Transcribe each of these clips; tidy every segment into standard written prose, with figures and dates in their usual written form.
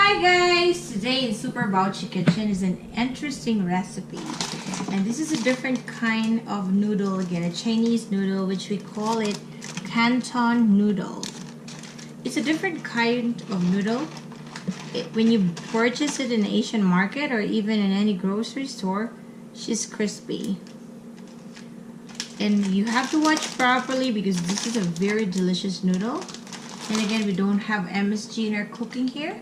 Hi guys! Today in Super Bouchi Kitchen is an interesting recipe. And this is a different kind of noodle again, a Chinese noodle which we call it Canton Noodle. It's a different kind of noodle. When you purchase it in an Asian market or even in any grocery store, she's crispy. And you have to watch properly because this is a very delicious noodle. And again, we don't have MSG in our cooking here.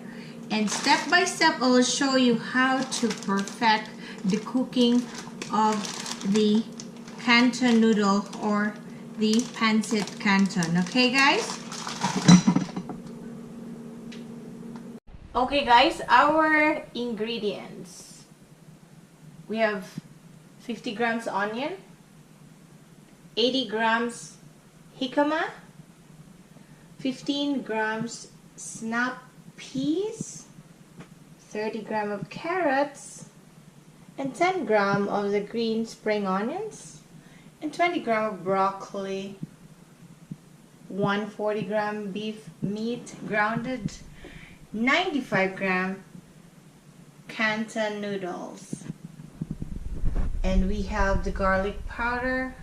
And step by step, I will show you how to perfect the cooking of the Canton noodle or the pancit Canton. Okay, guys? Okay, guys, our ingredients. We have 50 grams onion, 80 grams jicama, 15 grams snap peas, 30 grams of carrots, and 10 grams of the green spring onions, and 20 grams of broccoli, 140 gram beef meat grounded, 95 gram Canton noodles, and we have the garlic powder,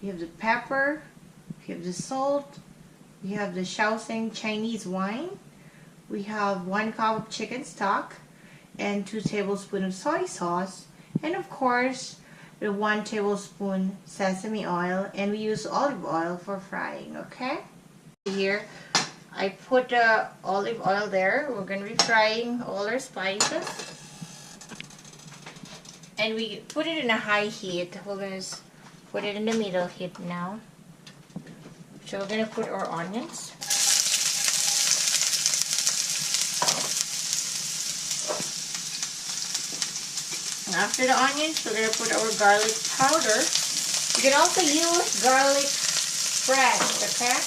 we have the pepper, we have the salt, we have the Shaoxing Chinese wine, we have 1 cup of chicken stock and 2 tablespoons of soy sauce, and of course the 1 tablespoon sesame oil, and we use olive oil for frying. Okay, here I put the olive oil there. We're going to be frying all our spices, and we put it in a high heat. We're going to put it in the middle heat now. So we're going to put our onions. After the onions, we're going to put our garlic powder. You can also use garlic fresh, okay?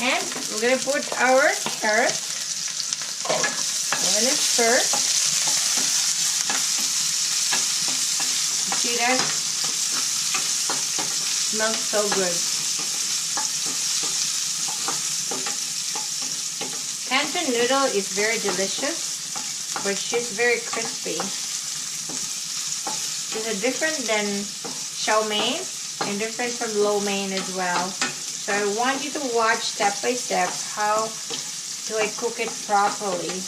And we're going to put our carrots. We're going to stir. You see that? Smells so good. Canton noodle is very delicious, but she's very crispy. It's different than chow mein and different from lo mein as well. So I want you to watch step by step how do I cook it properly.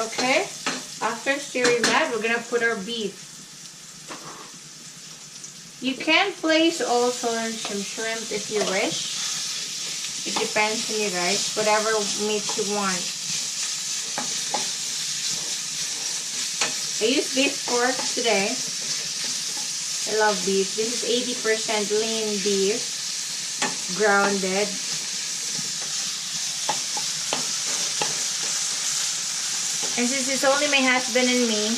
Okay, after stirring that, we're gonna put our beef. You can place also some shrimp if you wish. It depends on you guys, whatever meat you want. I use beef pork today. I love beef. This is 80% lean beef, grounded. And since it's only my husband and me,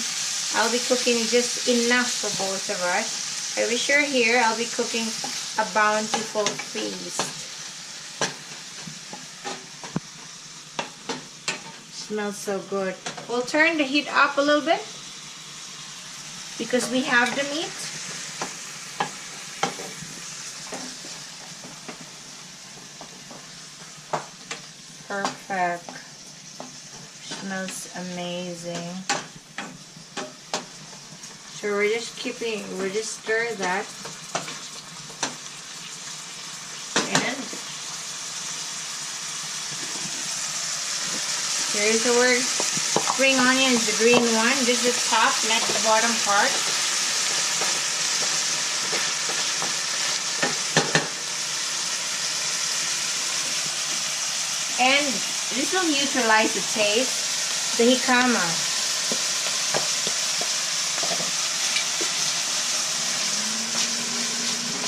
I'll be cooking just enough for both of us. I wish you're here, I'll be cooking a bountiful feast. Smells so good. We'll turn the heat up a little bit because we have the meat. Perfect. Smells amazing. So we're just stir that. And here's our spring onions, the green one. This is the top, not the bottom part. And this will neutralize the taste, the jicama.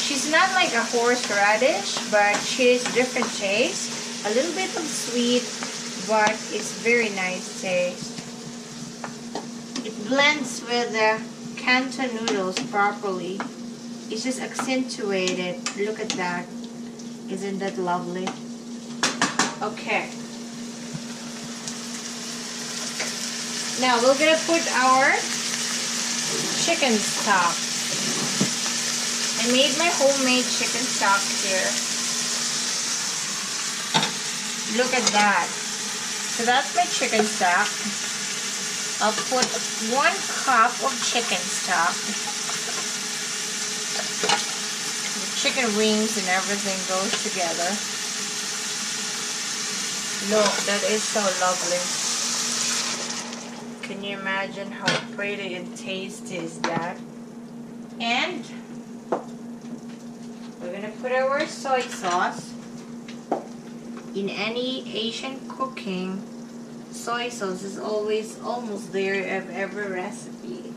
She's not like a horseradish, but she's different taste. A little bit of sweet, but it's very nice taste. It blends with the Canton noodles properly. It's just accentuated. Look at that. Isn't that lovely? Okay. Now we're gonna put our chicken stock. made my homemade chicken stock here. Look at that. So that's my chicken stock. I'll put 1 cup of chicken stock. The chicken wings and everything goes together. Look, that is so lovely. Can you imagine how pretty and tasty is that? And we're gonna put our soy sauce. In any Asian cooking, soy sauce is always almost there of every recipe.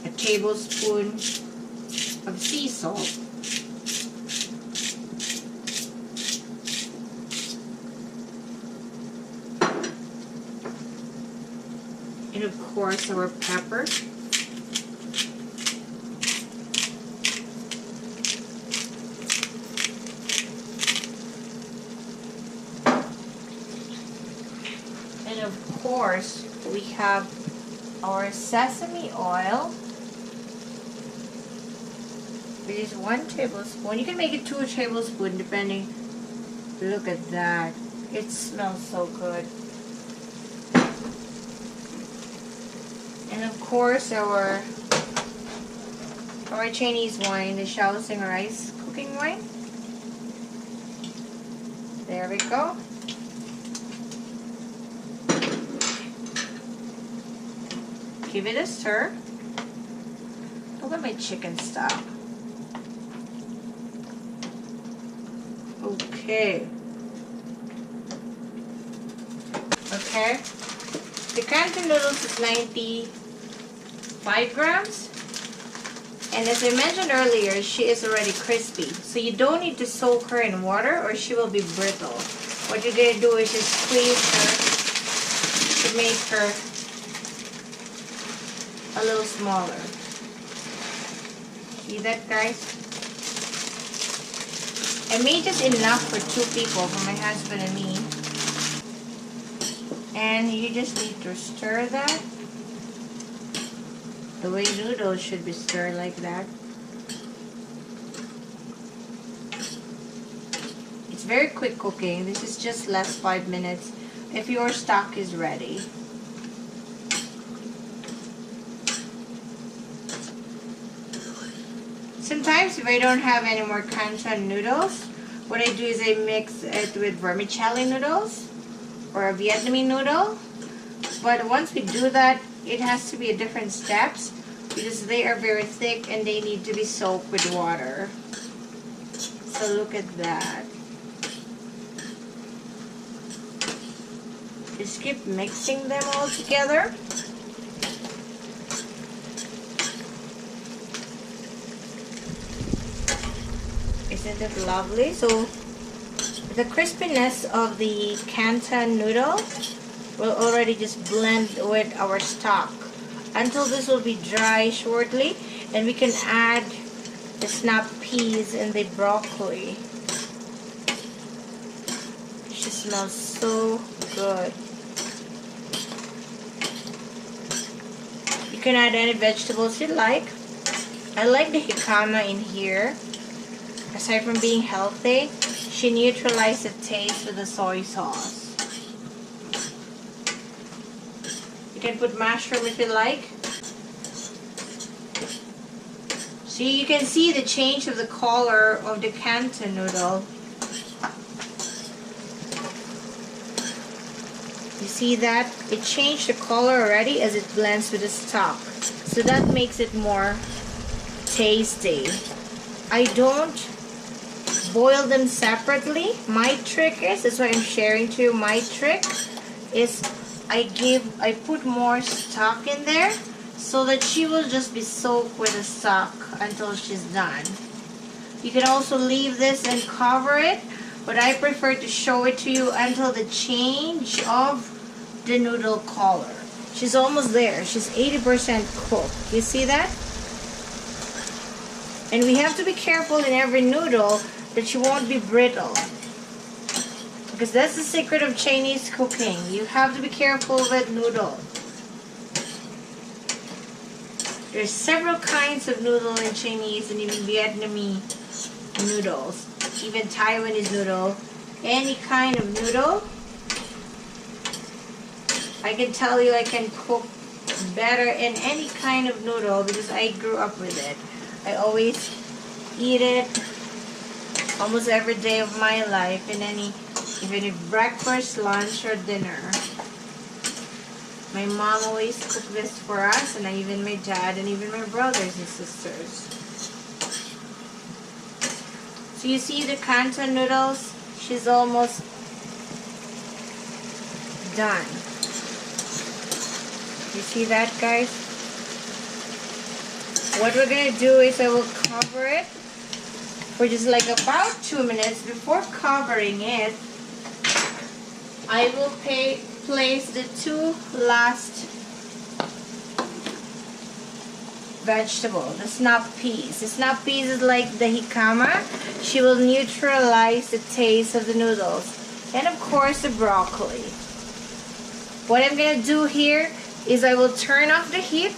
A tablespoon of sea salt. And of course our pepper. And of course we have our sesame oil, which is 1 tablespoon. You can make it 2 tablespoons depending. Look at that. It smells so good. And of course our Chinese wine, the Shaoxing rice cooking wine. There we go. Give it a stir. Look at my chicken stock. Okay. Okay. The Canton Noodles is 95 grams. And as I mentioned earlier, she is already crispy. So you don't need to soak her in water or she will be brittle. What you're going to do is just squeeze her to make her a little smaller. See that, guys? I made just enough for 2 people, for my husband and me. And you just need to stir that. The way noodles should be stirred like that. It's very quick cooking. This is just less 5 minutes if your stock is ready. Sometimes if I don't have any more Canton noodles, what I do is I mix it with vermicelli noodles or a Vietnamese noodle. But once we do that, it has to be a different steps because they are very thick and they need to be soaked with water. So look at that. Just keep mixing them all together. Isn't it lovely? So the crispiness of the Canton noodle will already just blend with our stock until this will be dry shortly, and we can add the snap peas and the broccoli. She smells so good. You can add any vegetables you like. I like the jicama in here. Aside from being healthy, she neutralizes the taste with the soy sauce. You can put mushroom if you like. So you can see the change of the color of the Canton noodle. You see that? It changed the color already as it blends with the stock. So that makes it more tasty. I don't boil them separately. My trick is, that's why I'm sharing to you, my trick is I put more stock in there so that she will just be soaked with the stock until she's done. You can also leave this and cover it, but I prefer to show it to you until the change of the noodle color. She's almost there. She's 80% cooked. You see that? And we have to be careful in every noodle that she won't be brittle, because that's the secret of Chinese cooking. You have to be careful with noodle. There's several kinds of noodle in Chinese and even Vietnamese noodles. Even Taiwanese noodle. Any kind of noodle. I can tell you I can cook better in any kind of noodle because I grew up with it. I always eat it almost every day of my life in even if breakfast, lunch, or dinner. My mom always cooked this for us, and even my dad, and even my brothers and sisters. So you see the Canton noodles? She's almost done. You see that, guys? What we're gonna do is I will cover it for just like about 2 minutes. Before covering it, I will place the 2 last vegetable, the snap peas. The snap peas is like the jicama. She will neutralize the taste of the noodles. And of course the broccoli. What I'm gonna do here is I will turn off the heat.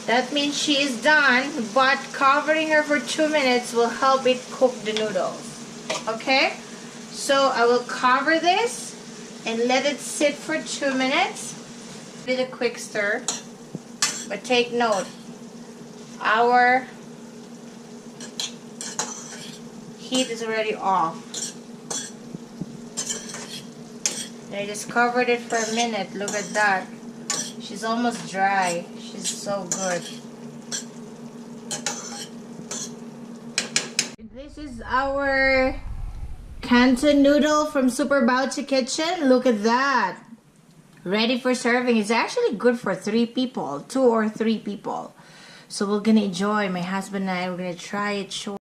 That means she is done, but covering her for 2 minutes will help it cook the noodles. Okay? So I will cover this and let it sit for 2 minutes with a quick stir. But take note, our heat is already off. And I just covered it for a minute. Look at that. She's almost dry. She's so good. This is our Canton noodle from Super Baochi Kitchen. Look at that. Ready for serving. It's actually good for 3 people, 2 or 3 people. So we're gonna enjoy. My husband and I, we're gonna try it short.